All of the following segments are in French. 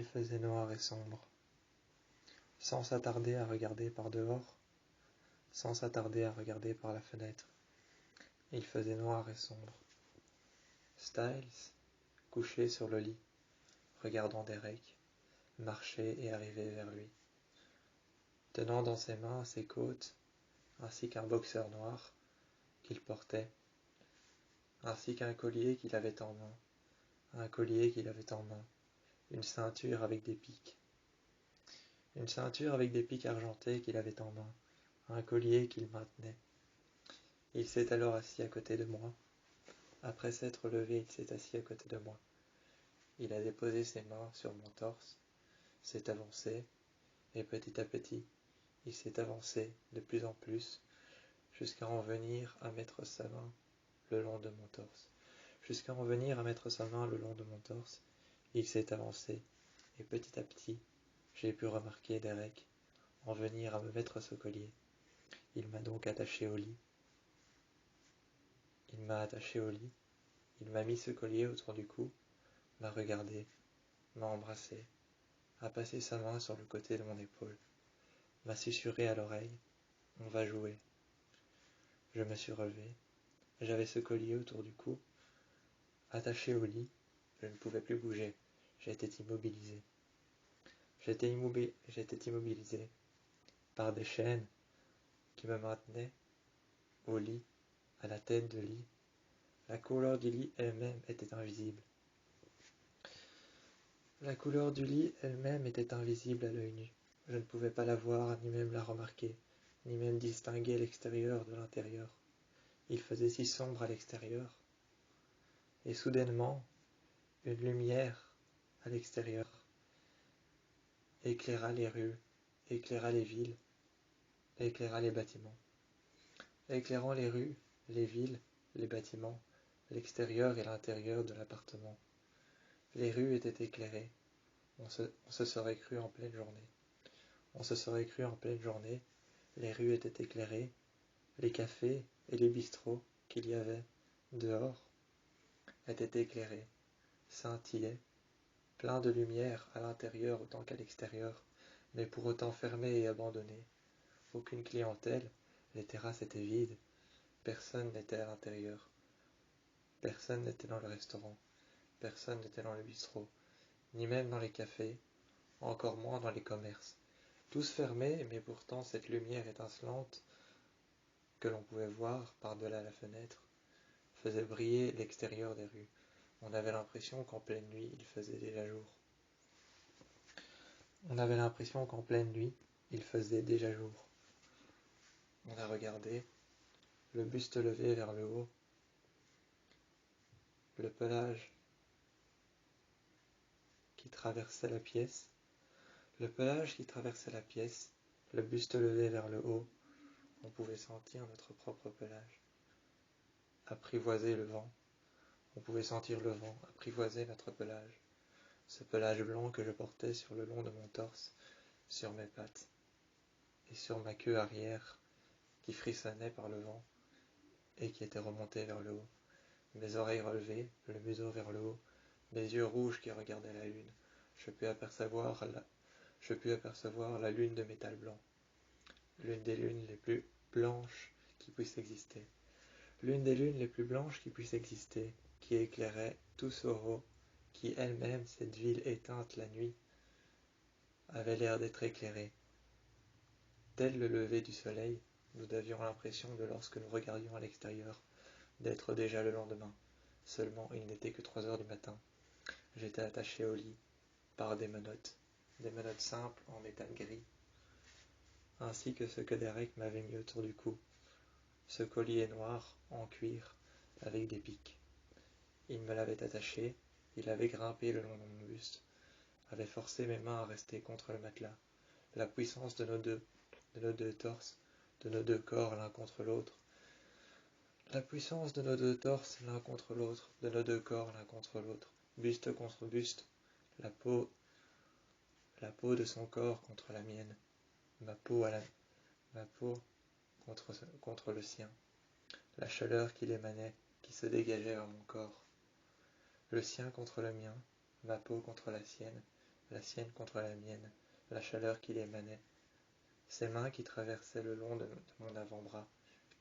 Il faisait noir et sombre. Sans s'attarder à regarder par dehors, sans s'attarder à regarder par la fenêtre, il faisait noir et sombre. Styles, couché sur le lit, regardant Derek, marchait et arrivait vers lui, tenant dans ses mains ses côtes, ainsi qu'un boxeur noir qu'il portait, ainsi qu'un collier qu'il avait en main, une ceinture avec des pics. Une ceinture avec des pics argentés qu'il avait en main, un collier qu'il maintenait. Il s'est alors assis à côté de moi. Après s'être levé, il s'est assis à côté de moi. Il a déposé ses mains sur mon torse, s'est avancé, et petit à petit, il s'est avancé de plus en plus, jusqu'à en venir à mettre sa main le long de mon torse. Jusqu'à en venir à mettre sa main le long de mon torse, il s'est avancé, et petit à petit, j'ai pu remarquer Derek en venir à me mettre ce collier. Il m'a donc attaché au lit. Il m'a mis ce collier autour du cou, m'a regardé, m'a embrassé, a passé sa main sur le côté de mon épaule, m'a susurré à l'oreille, on va jouer. Je me suis relevé, j'avais ce collier autour du cou, attaché au lit, je ne pouvais plus bouger, j'étais immobilisé. J'étais immobilisé par des chaînes qui me maintenaient au lit, à la tête de lit. La couleur du lit elle-même était invisible. La couleur du lit elle-même était invisible à l'œil nu. Je ne pouvais pas la voir, ni même la remarquer, ni même distinguer l'extérieur de l'intérieur. Il faisait si sombre à l'extérieur. Et soudainement, une lumière à l'extérieur éclaira les rues, éclaira les villes, éclaira les bâtiments. Éclairant les rues, les villes, les bâtiments, l'extérieur et l'intérieur de l'appartement. Les rues étaient éclairées. On se serait cru en pleine journée. On se serait cru en pleine journée. Les rues étaient éclairées. Les cafés et les bistrots qu'il y avait dehors étaient éclairés, scintillaient, pleins de lumière à l'intérieur autant qu'à l'extérieur, mais pour autant fermés et abandonnés. Aucune clientèle, les terrasses étaient vides, personne n'était à l'intérieur. Personne n'était dans le restaurant, personne n'était dans le bistrot, ni même dans les cafés, encore moins dans les commerces. Tous fermés, mais pourtant cette lumière étincelante que l'on pouvait voir par-delà la fenêtre faisait briller l'extérieur des rues. On avait l'impression qu'en pleine nuit, il faisait déjà jour. On avait l'impression qu'en pleine nuit, il faisait déjà jour. On a regardé, le buste levé vers le haut, le pelage qui traversait la pièce, le buste levé vers le haut, on pouvait sentir notre propre pelage. Apprivoiser le vent, on pouvait sentir le vent apprivoiser notre pelage, ce pelage blanc que je portais sur le long de mon torse, sur mes pattes, et sur ma queue arrière, qui frissonnait par le vent, et qui était remontée vers le haut. Mes oreilles relevées, le museau vers le haut, mes yeux rouges qui regardaient la lune. Je pus apercevoir la lune de métal blanc, l'une des lunes les plus blanches qui puissent exister. L'une des lunes les plus blanches qui puissent exister, qui éclairait tout Soro, qui elle-même, cette ville éteinte la nuit, avait l'air d'être éclairée. Tel le lever du soleil, nous avions l'impression de lorsque nous regardions à l'extérieur, d'être déjà le lendemain. Seulement, il n'était que 3 heures du matin. J'étais attaché au lit par des menottes simples en métal gris, ainsi que ce que Derek m'avait mis autour du cou, ce collier noir en cuir avec des pics. Il me l'avait attaché, il avait grimpé le long de mon buste, avait forcé mes mains à rester contre le matelas. La puissance de nos deux torses, de nos deux corps l'un contre l'autre, la puissance de nos deux torses l'un contre l'autre, de nos deux corps l'un contre l'autre, buste contre buste, la peau de son corps contre la mienne, ma peau contre le sien, la chaleur qu'il émanait, qui se dégageait vers mon corps, le sien contre le mien, ma peau contre la sienne, la sienne contre la mienne, la chaleur qu'il émanait, ses mains qui traversaient le long de mon avant-bras,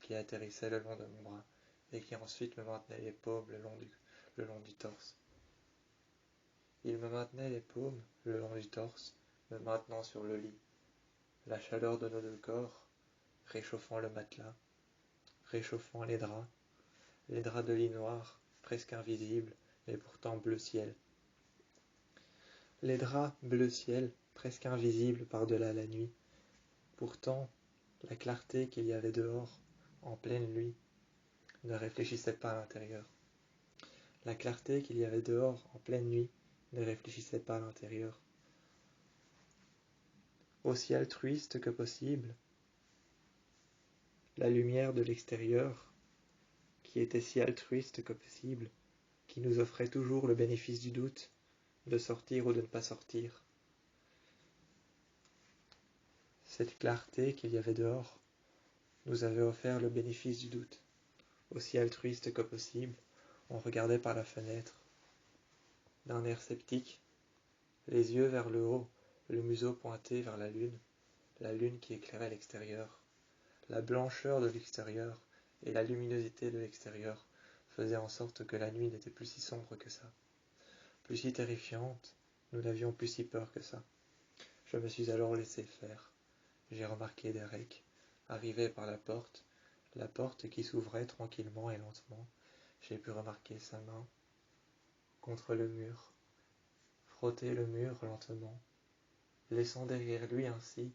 qui atterrissaient le long de mon bras, et qui ensuite me maintenaient les paumes le long du torse. Il me maintenait les paumes le long du torse, me maintenant sur le lit, la chaleur de nos deux corps, réchauffant le matelas, réchauffant les draps de lit noir, presque invisibles, mais pourtant bleu ciel. Les draps bleu ciel, presque invisibles par-delà la nuit. Pourtant, la clarté qu'il y avait dehors, en pleine nuit, ne réfléchissait pas à l'intérieur. La clarté qu'il y avait dehors, en pleine nuit, ne réfléchissait pas à l'intérieur. Aussi altruiste que possible, la lumière de l'extérieur, qui était si altruiste que possible, qui nous offrait toujours le bénéfice du doute, de sortir ou de ne pas sortir. Cette clarté qu'il y avait dehors nous avait offert le bénéfice du doute. Aussi altruiste que possible, on regardait par la fenêtre, d'un air sceptique, les yeux vers le haut, le museau pointé vers la lune qui éclairait l'extérieur. La blancheur de l'extérieur et la luminosité de l'extérieur faisaient en sorte que la nuit n'était plus si sombre que ça. Plus si terrifiante, nous n'avions plus si peur que ça. Je me suis alors laissé faire. J'ai remarqué Derek, arrivé par la porte qui s'ouvrait tranquillement et lentement. J'ai pu remarquer sa main contre le mur, frotter le mur lentement, laissant derrière lui ainsi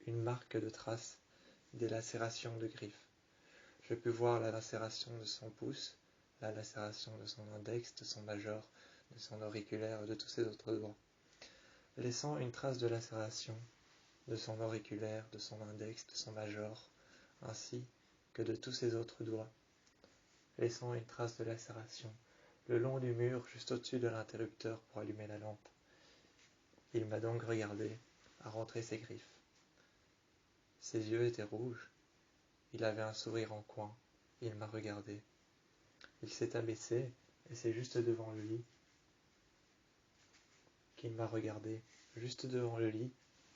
une marque de trace des lacérations de griffes. Je pus voir la lacération de son pouce, la lacération de son index, de son majeur, de son auriculaire et de tous ses autres doigts, laissant une trace de lacération de son auriculaire, de son index, de son majeur, ainsi que de tous ses autres doigts, laissant une trace de lacération le long du mur juste au-dessus de l'interrupteur pour allumer la lampe. Il m'a donc regardé, à rentrer ses griffes. Ses yeux étaient rouges, il avait un sourire en coin, il m'a regardé. Il s'est abaissé, et c'est juste devant le lit qu'il m'a regardé, juste devant le lit,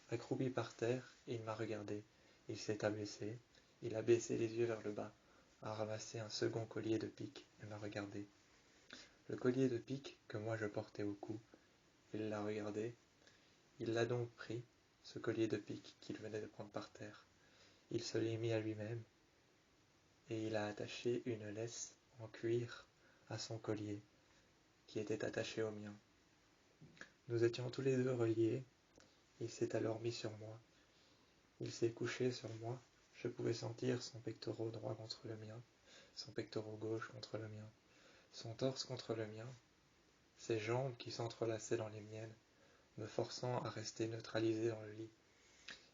accroupi par terre, il m'a regardé. Il s'est abaissé, il a baissé les yeux vers le bas, a ramassé un second collier de pique et m'a regardé. Le collier de pique que moi je portais au cou, il l'a regardé. Il l'a donc pris, ce collier de pique qu'il venait de prendre par terre. Il se l'est mis à lui-même, et il a attaché une laisse en cuir à son collier, qui était attaché au mien. Nous étions tous les deux reliés. Il s'est alors mis sur moi. Il s'est couché sur moi. Je pouvais sentir son pectoral droit contre le mien, son pectoral gauche contre le mien, son torse contre le mien, ses jambes qui s'entrelaçaient dans les miennes, me forçant à rester neutralisé dans le lit.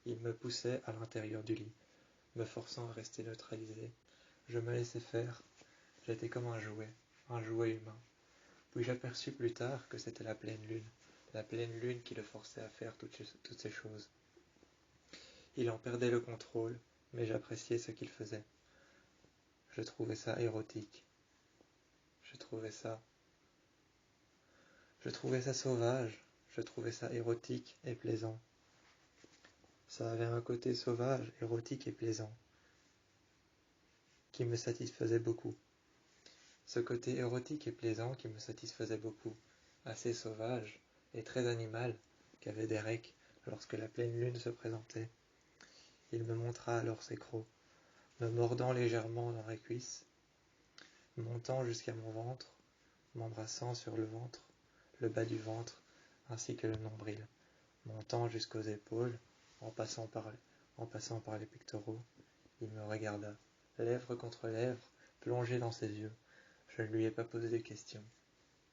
Il me poussait à l'intérieur du lit, me forçant à rester neutralisé. Je me laissais faire. J'étais comme un jouet humain. Puis j'aperçus plus tard que c'était la pleine lune qui le forçait à faire toutes ces choses. Il en perdait le contrôle, mais j'appréciais ce qu'il faisait. Je trouvais ça érotique. Je trouvais ça sauvage. Je trouvais ça érotique et plaisant. Ça avait un côté sauvage, érotique et plaisant, qui me satisfaisait beaucoup. Ce côté érotique et plaisant qui me satisfaisait beaucoup, assez sauvage et très animal qu'avait Derek lorsque la pleine lune se présentait. Il me montra alors ses crocs, me mordant légèrement dans la cuisse, montant jusqu'à mon ventre, m'embrassant sur le ventre, le bas du ventre, ainsi que le nombril, montant jusqu'aux épaules, en passant par les pectoraux. Il me regarda, lèvre contre lèvre, plongé dans ses yeux. Je ne lui ai pas posé de questions.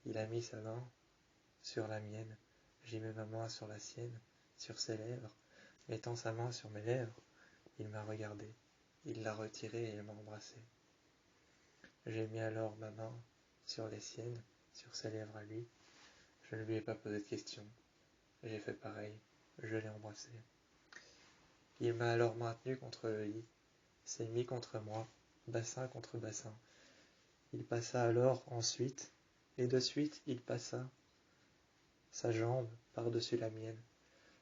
Il a mis sa main sur la mienne, j'ai mis ma main sur la sienne, sur ses lèvres. Mettant sa main sur mes lèvres, il m'a regardé, il l'a retirée et il m'a embrassé. J'ai mis alors ma main sur les siennes, sur ses lèvres à lui. Je ne lui ai pas posé de questions. J'ai fait pareil, je l'ai embrassé. Il m'a alors maintenu contre le lit, s'est mis contre moi, bassin contre bassin. Il passa alors ensuite, et de suite il passa sa jambe par-dessus la mienne,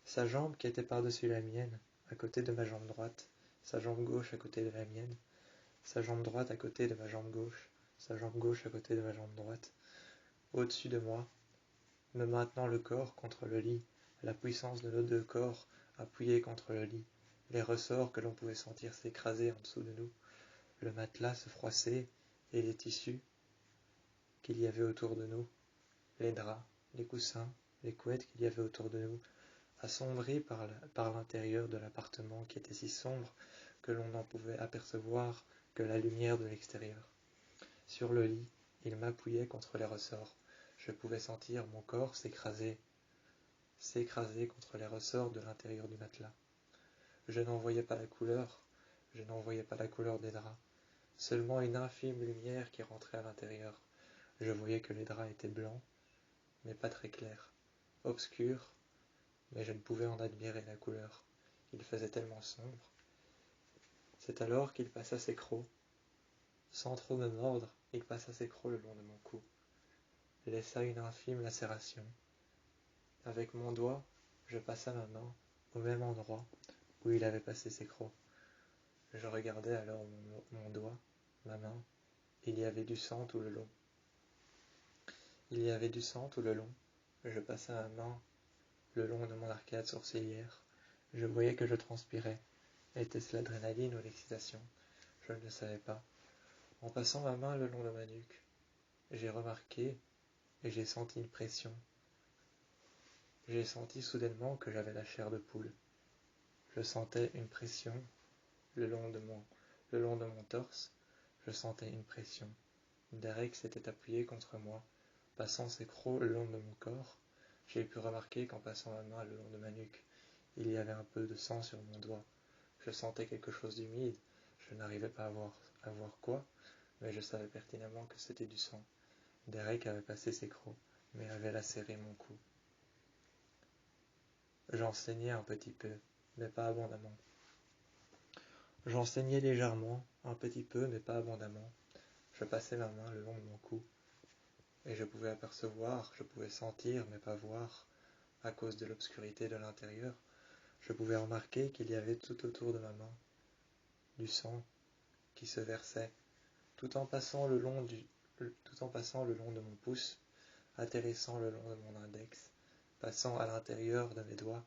sa jambe qui était par-dessus la mienne, à côté de ma jambe droite, sa jambe gauche à côté de la mienne, sa jambe droite à côté de ma jambe gauche, sa jambe gauche à côté de ma jambe droite, au-dessus de moi, me maintenant le corps contre le lit, la puissance de nos deux corps appuyés contre le lit, les ressorts que l'on pouvait sentir s'écraser en dessous de nous, le matelas se froisser et les tissus qu'il y avait autour de nous, les draps, les coussins, les couettes qu'il y avait autour de nous, assombris par l'intérieur de l'appartement qui était si sombre que l'on n'en pouvait apercevoir que la lumière de l'extérieur. Sur le lit, il m'appuyait contre les ressorts. Je pouvais sentir mon corps s'écraser contre les ressorts de l'intérieur du matelas. Je n'en voyais pas la couleur des draps, seulement une infime lumière qui rentrait à l'intérieur. Je voyais que les draps étaient blancs, mais pas très clairs, obscurs, mais je ne pouvais en admirer la couleur. Il faisait tellement sombre. C'est alors qu'il passa ses crocs. Sans trop me mordre, il passa ses crocs le long de mon cou, laissa une infime lacération. Avec mon doigt, je passa ma main au même endroit où il avait passé ses crocs. Je regardais alors mon doigt, ma main. Il y avait du sang tout le long. Je passai ma main le long de mon arcade sourcilière. Je voyais que je transpirais. Était-ce l'adrénaline ou l'excitation? Je ne le savais pas. En passant ma main le long de ma nuque, j'ai remarqué et j'ai senti une pression. J'ai senti soudainement que j'avais la chair de poule. Je sentais une pression le long de mon torse. Je sentais une pression. Derek s'était appuyé contre moi, passant ses crocs le long de mon corps. J'ai pu remarquer qu'en passant ma main le long de ma nuque, il y avait un peu de sang sur mon doigt. Je sentais quelque chose d'humide. Je n'arrivais pas à voir quoi, mais je savais pertinemment que c'était du sang. Derek avait passé ses crocs, mais avait lacéré mon cou. J'en saignais un petit peu, mais pas abondamment. J'en saignais légèrement, un petit peu, mais pas abondamment. Je passais ma main le long de mon cou, et je pouvais sentir, mais pas voir, à cause de l'obscurité de l'intérieur. Je pouvais remarquer qu'il y avait tout autour de ma main du sang qui se versait, tout en passant le long de mon pouce, atterrissant le long de mon index, passant à l'intérieur de mes doigts,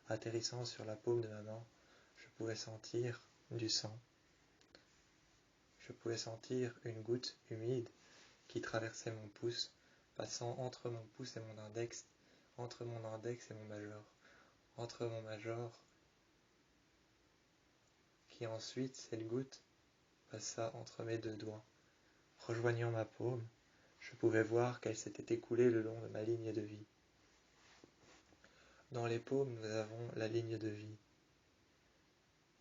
atterrissant sur la paume de ma main. Je pouvais sentir du sang. Je pouvais sentir une goutte humide qui traversait mon pouce, passant entre mon pouce et mon index, entre mon index et mon majeur, entre mon majeur, qui ensuite, cette goutte, passa entre mes deux doigts. Rejoignant ma paume, je pouvais voir qu'elle s'était écoulée le long de ma ligne de vie. Dans les paumes, nous avons la ligne de vie,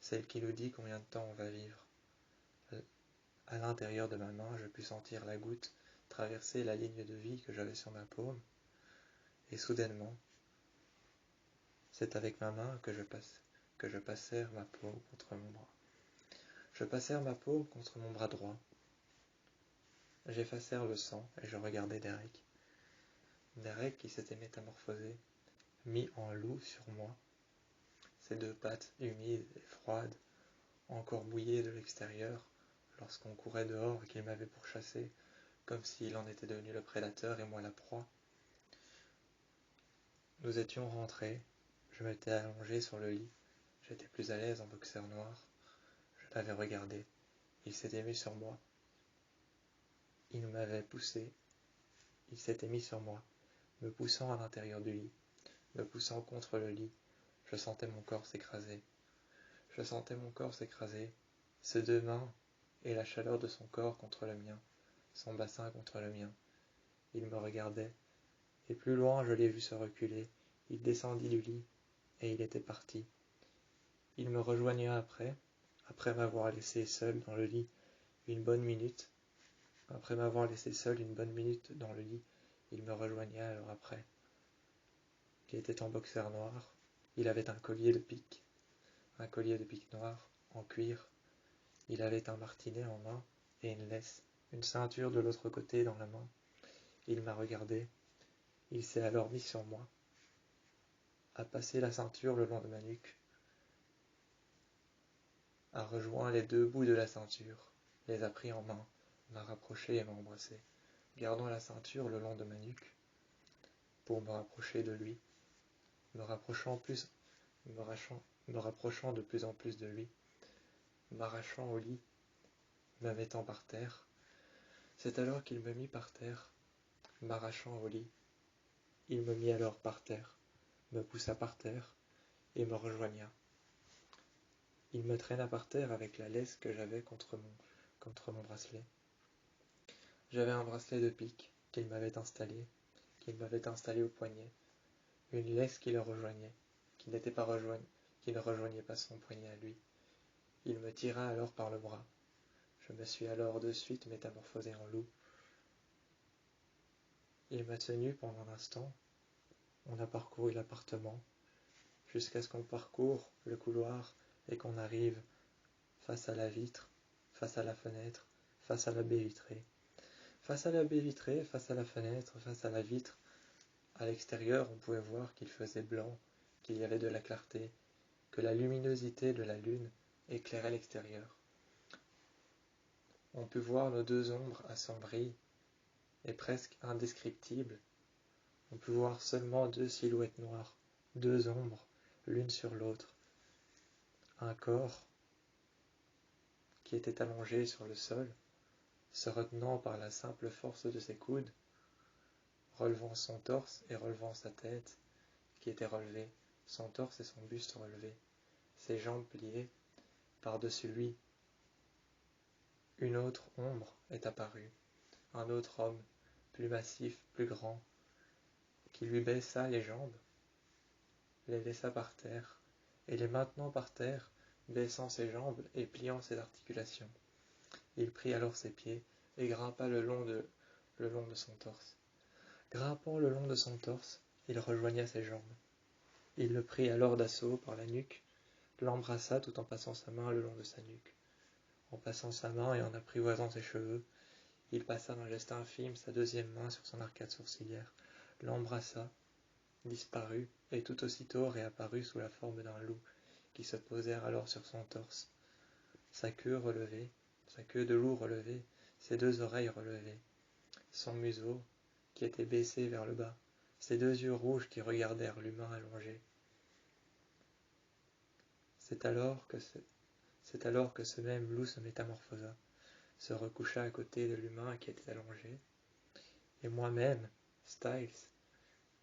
celle qui nous dit combien de temps on va vivre. À l'intérieur de ma main, je pus sentir la goutte traverser la ligne de vie que j'avais sur ma paume, et soudainement, c'est avec ma main que je passais ma paume contre mon bras. Je passai ma paume contre mon bras droit. J'effaçai le sang et je regardais Derek. Derek qui s'était métamorphosé, mis en loup sur moi, ses deux pattes humides et froides, encore mouillées de l'extérieur, lorsqu'on courait dehors et qu'il m'avait pourchassé, comme s'il en était devenu le prédateur et moi la proie. Nous étions rentrés, je m'étais allongé sur le lit, j'étais plus à l'aise en boxeur noir, je l'avais regardé, il s'était mis sur moi. Il m'avait poussé, il s'était mis sur moi, me poussant à l'intérieur du lit, me poussant contre le lit. Je sentais mon corps s'écraser. Ses deux mains et la chaleur de son corps contre le mien, son bassin contre le mien. Il me regardait, et plus loin je l'ai vu se reculer. Il descendit du lit, et il était parti. Il me rejoigna après m'avoir laissé seul dans le lit une bonne minute. Après m'avoir laissé seul une bonne minute dans le lit, il me rejoigna alors après. Il était en boxer noir, il avait un collier de pique noir, en cuir. Il avait un martinet en main et une laisse, une ceinture de l'autre côté dans la main. Il m'a regardé. Il s'est alors mis sur moi, a passé la ceinture le long de ma nuque, a rejoint les deux bouts de la ceinture, les a pris en main, m'a rapproché et m'a embrassé, gardant la ceinture le long de ma nuque, pour me rapprocher de lui, me rapprochant de plus en plus de lui, m'arrachant au lit, me mettant par terre. C'est alors qu'il me mit par terre, m'arrachant au lit. Il me mit alors par terre, me poussa par terre et me rejoigna. Il me traîna par terre avec la laisse que j'avais contre mon bracelet. J'avais un bracelet de pique qu'il m'avait installé au poignet, une laisse qui le rejoignait, qui ne rejoignait pas son poignet à lui. Il me tira alors par le bras. Je me suis alors de suite métamorphosé en loup. Il m'a tenu pendant un instant. On a parcouru l'appartement, jusqu'à ce qu'on parcourt le couloir et qu'on arrive face à la vitre, face à la fenêtre, face à la baie vitrée. Face à la baie vitrée, face à la fenêtre, face à la vitre, à l'extérieur, on pouvait voir qu'il faisait blanc, qu'il y avait de la clarté, que la luminosité de la lune éclairait l'extérieur. On put voir nos deux ombres assombries et presque indescriptibles. On put voir seulement deux silhouettes noires, deux ombres, l'une sur l'autre. Un corps qui était allongé sur le sol, se retenant par la simple force de ses coudes, relevant son torse et relevant sa tête, qui était relevée, son torse et son buste relevés, ses jambes pliées, par-dessus lui. Une autre ombre est apparue, un autre homme, plus massif, plus grand, qui lui baissa les jambes, les laissa par terre, et les maintenant par terre, baissant ses jambes et pliant ses articulations. Il prit alors ses pieds et grimpa le long de son torse. Grimpant le long de son torse, il rejoigna ses jambes. Il le prit alors d'assaut par la nuque, l'embrassa tout en passant sa main le long de sa nuque. En passant sa main et en apprivoisant ses cheveux, il passa d'un geste infime sa deuxième main sur son arcade sourcilière, l'embrassa, disparut, et tout aussitôt réapparut sous la forme d'un loup, qui se posèrent alors sur son torse, sa queue de loup relevée, ses deux oreilles relevées, son museau, qui était baissé vers le bas, ses deux yeux rouges qui regardèrent l'humain allongé. C'est alors que ce même loup se métamorphosa, se recoucha à côté de l'humain qui était allongé, et moi-même, Styles,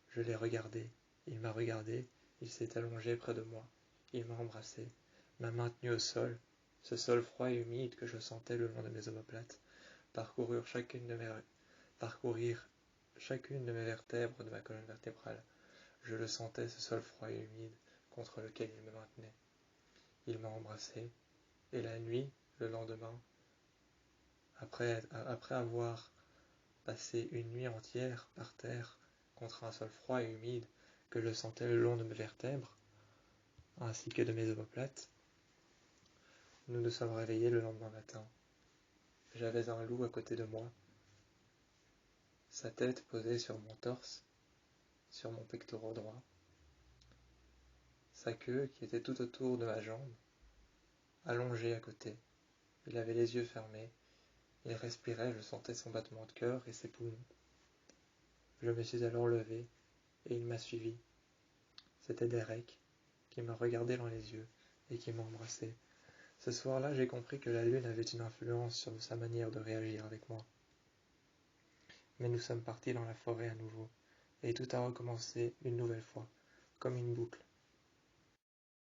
je l'ai regardé, il m'a regardé, il s'est allongé près de moi, il m'a embrassé, m'a maintenu au sol, ce sol froid et humide que je sentais le long de mes omoplates, parcourir chacune de mes vertèbres de ma colonne vertébrale. Je le sentais, ce sol froid et humide contre lequel il me maintenait. Il m'a embrassé, et la nuit, le lendemain, après avoir passé une nuit entière par terre contre un sol froid et humide que je sentais le long de mes vertèbres, ainsi que de mes omoplates, nous nous sommes réveillés le lendemain matin. J'avais un loup à côté de moi, sa tête posée sur mon torse, sur mon pectoral droit, sa queue qui était tout autour de ma jambe, allongée à côté. Il avait les yeux fermés, il respirait, je sentais son battement de cœur et ses poumons. Je me suis alors levé et il m'a suivi. C'était Derek qui m'a regardé dans les yeux et qui m'a embrassé. Ce soir-là, j'ai compris que la lune avait une influence sur sa manière de réagir avec moi. Mais nous sommes partis dans la forêt à nouveau, et tout a recommencé une nouvelle fois, comme une boucle.